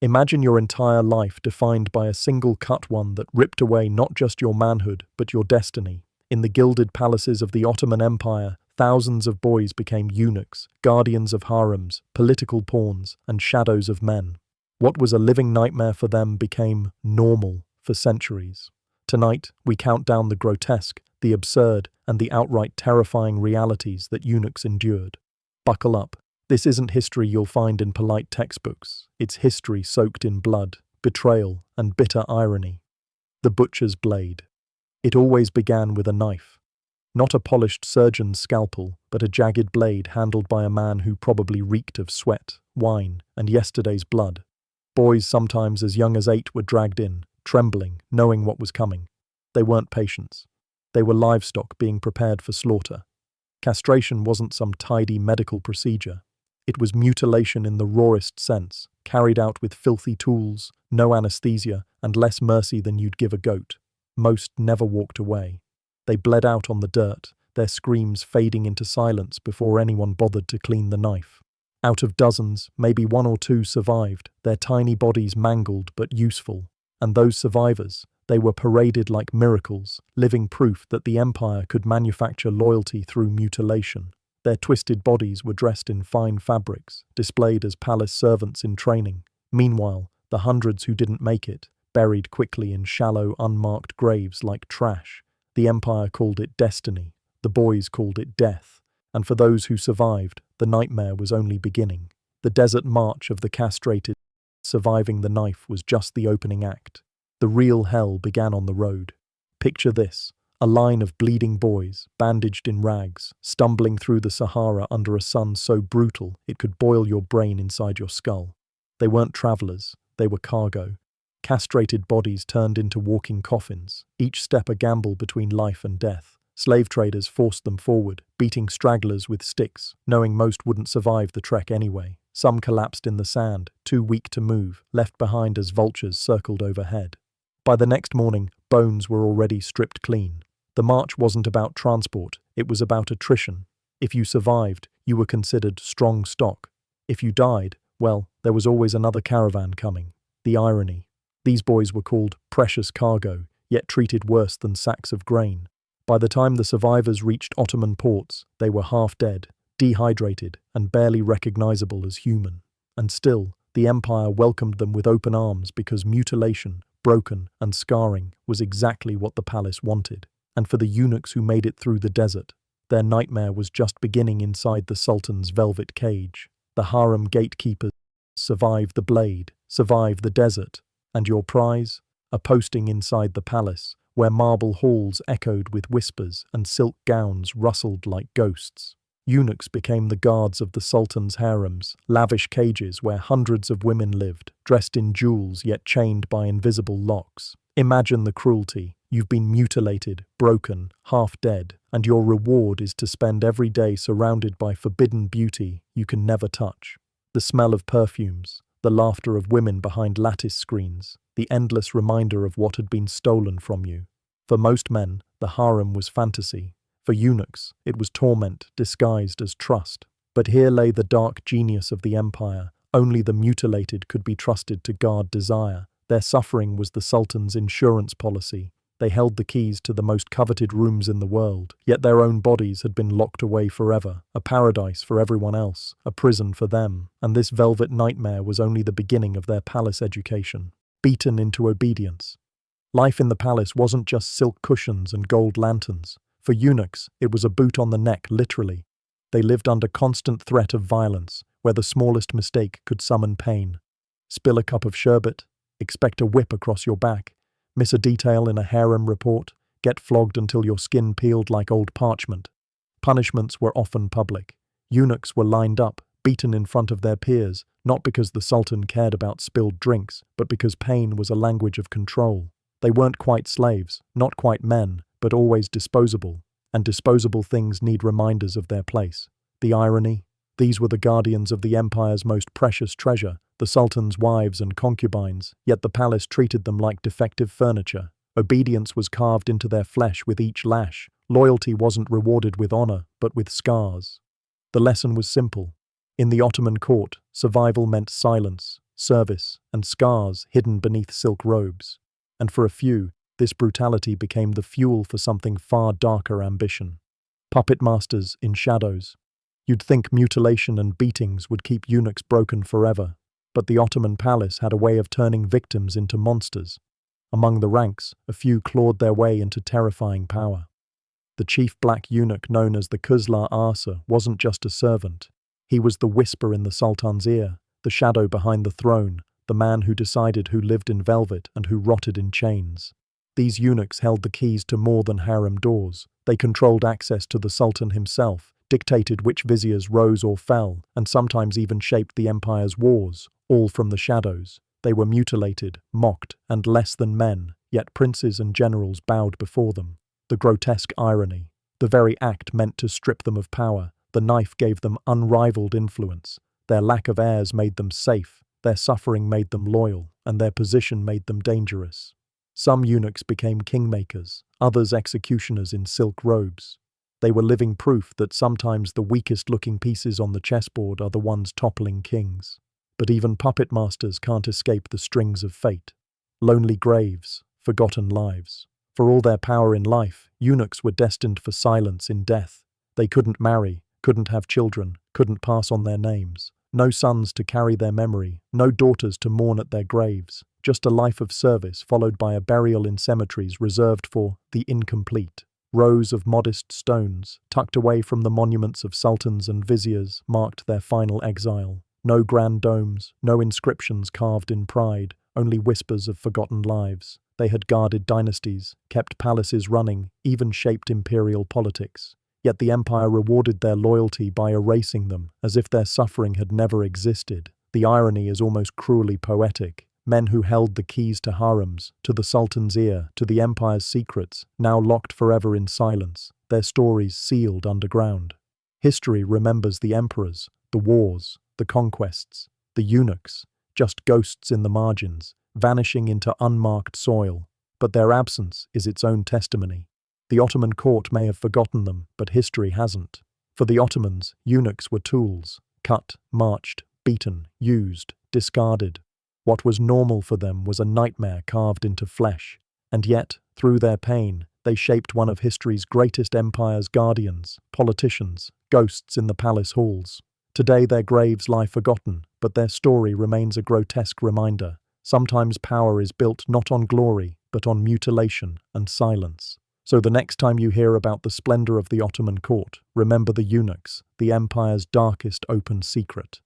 Imagine your entire life defined by a single cut, one that ripped away not just your manhood, but your destiny. In the gilded palaces of the Ottoman Empire, thousands of boys became eunuchs, guardians of harems, political pawns, and shadows of men. What was a living nightmare for them became normal for centuries. Tonight, we count down the grotesque, the absurd, and the outright terrifying realities that eunuchs endured. Buckle up. This isn't history you'll find in polite textbooks. It's history soaked in blood, betrayal, and bitter irony. The butcher's blade. It always began with a knife. Not a polished surgeon's scalpel, but a jagged blade handled by a man who probably reeked of sweat, wine, and yesterday's blood. Boys, sometimes as young as 8, were dragged in, trembling, knowing what was coming. They weren't patients. They were livestock being prepared for slaughter. Castration wasn't some tidy medical procedure. It was mutilation in the rawest sense, carried out with filthy tools, no anesthesia, and less mercy than you'd give a goat. Most never walked away. They bled out on the dirt, their screams fading into silence before anyone bothered to clean the knife. Out of dozens, maybe 1 or 2 survived, their tiny bodies mangled but useful. And those survivors, they were paraded like miracles, living proof that the empire could manufacture loyalty through mutilation. Their twisted bodies were dressed in fine fabrics, displayed as palace servants in training. Meanwhile, the hundreds who didn't make it, buried quickly in shallow, unmarked graves like trash. The empire called it destiny, the boys called it death, and for those who survived, the nightmare was only beginning. The desert march of the castrated, surviving the knife was just the opening act. The real hell began on the road. Picture this. A line of bleeding boys, bandaged in rags, stumbling through the Sahara under a sun so brutal it could boil your brain inside your skull. They weren't travelers, they were cargo. Castrated bodies turned into walking coffins, each step a gamble between life and death. Slave traders forced them forward, beating stragglers with sticks, knowing most wouldn't survive the trek anyway. Some collapsed in the sand, too weak to move, left behind as vultures circled overhead. By the next morning, bones were already stripped clean. The march wasn't about transport, it was about attrition. If you survived, you were considered strong stock. If you died, well, there was always another caravan coming. The irony. These boys were called precious cargo, yet treated worse than sacks of grain. By the time the survivors reached Ottoman ports, they were half dead, dehydrated, and barely recognizable as human. And still, the empire welcomed them with open arms because mutilation, broken, and scarring was exactly what the palace wanted. And for the eunuchs who made it through the desert, their nightmare was just beginning inside the Sultan's velvet cage. The harem gatekeepers survived the blade, survived the desert, and your prize? A posting inside the palace, where marble halls echoed with whispers and silk gowns rustled like ghosts. Eunuchs became the guards of the Sultan's harems, lavish cages where hundreds of women lived, dressed in jewels yet chained by invisible locks. Imagine the cruelty. You've been mutilated, broken, half dead, and your reward is to spend every day surrounded by forbidden beauty you can never touch. The smell of perfumes, the laughter of women behind lattice screens, the endless reminder of what had been stolen from you. For most men, the harem was fantasy. For eunuchs, it was torment disguised as trust. But here lay the dark genius of the empire. Only the mutilated could be trusted to guard desire. Their suffering was the Sultan's insurance policy. They held the keys to the most coveted rooms in the world, yet their own bodies had been locked away forever, a paradise for everyone else, a prison for them, and this velvet nightmare was only the beginning of their palace education. Beaten into obedience. Life in the palace wasn't just silk cushions and gold lanterns. For eunuchs, it was a boot on the neck, literally. They lived under constant threat of violence, where the smallest mistake could summon pain. Spill a cup of sherbet, expect a whip across your back. Miss a detail in a harem report, get flogged until your skin peeled like old parchment. Punishments were often public. Eunuchs were lined up, beaten in front of their peers, not because the Sultan cared about spilled drinks, but because pain was a language of control. They weren't quite slaves, not quite men, but always disposable, and disposable things need reminders of their place. The irony? These were the guardians of the empire's most precious treasure, the Sultan's wives and concubines, yet the palace treated them like defective furniture. Obedience was carved into their flesh with each lash. Loyalty wasn't rewarded with honor, but with scars. The lesson was simple. In the Ottoman court, survival meant silence. service, and scars hidden beneath silk robes. And for a few, this brutality became the fuel for something far darker ambition. Puppet masters in shadows. You'd think mutilation and beatings would keep eunuchs broken forever, but the Ottoman palace had a way of turning victims into monsters. Among the ranks, a few clawed their way into terrifying power. The chief black eunuch known as the Kuzlar Arsa wasn't just a servant. He was the whisper in the Sultan's ear, the shadow behind the throne, the man who decided who lived in velvet and who rotted in chains. These eunuchs held the keys to more than harem doors. They controlled access to the Sultan himself, dictated which viziers rose or fell, and sometimes even shaped the empire's wars, all from the shadows. They were mutilated, mocked, and less than men, yet princes and generals bowed before them. The grotesque irony. The very act meant to strip them of power. The knife gave them unrivaled influence. Their lack of heirs made them safe, their suffering made them loyal, and their position made them dangerous. Some eunuchs became kingmakers, others executioners in silk robes. They were living proof that sometimes the weakest-looking pieces on the chessboard are the ones toppling kings. But even puppet masters can't escape the strings of fate. Lonely graves, forgotten lives. For all their power in life, eunuchs were destined for silence in death. They couldn't marry, couldn't have children, couldn't pass on their names. No sons to carry their memory, no daughters to mourn at their graves. Just a life of service followed by a burial in cemeteries reserved for the incomplete. Rows of modest stones, tucked away from the monuments of sultans and viziers, marked their final exile. No grand domes, no inscriptions carved in pride, only whispers of forgotten lives. They had guarded dynasties, kept palaces running, even shaped imperial politics. Yet the empire rewarded their loyalty by erasing them, as if their suffering had never existed. The irony is almost cruelly poetic. Men who held the keys to harems, to the Sultan's ear, to the empire's secrets, now locked forever in silence, their stories sealed underground. History remembers the emperors, the wars, the conquests, the eunuchs, just ghosts in the margins, vanishing into unmarked soil. But their absence is its own testimony. The Ottoman court may have forgotten them, but history hasn't. For the Ottomans, eunuchs were tools, cut, marched, beaten, used, discarded. What was normal for them was a nightmare carved into flesh, and yet, through their pain, they shaped one of history's greatest empire's guardians, politicians, ghosts in the palace halls. Today their graves lie forgotten, but their story remains a grotesque reminder. Sometimes power is built not on glory, but on mutilation and silence. So the next time you hear about the splendor of the Ottoman court, remember the eunuchs, the empire's darkest open secret.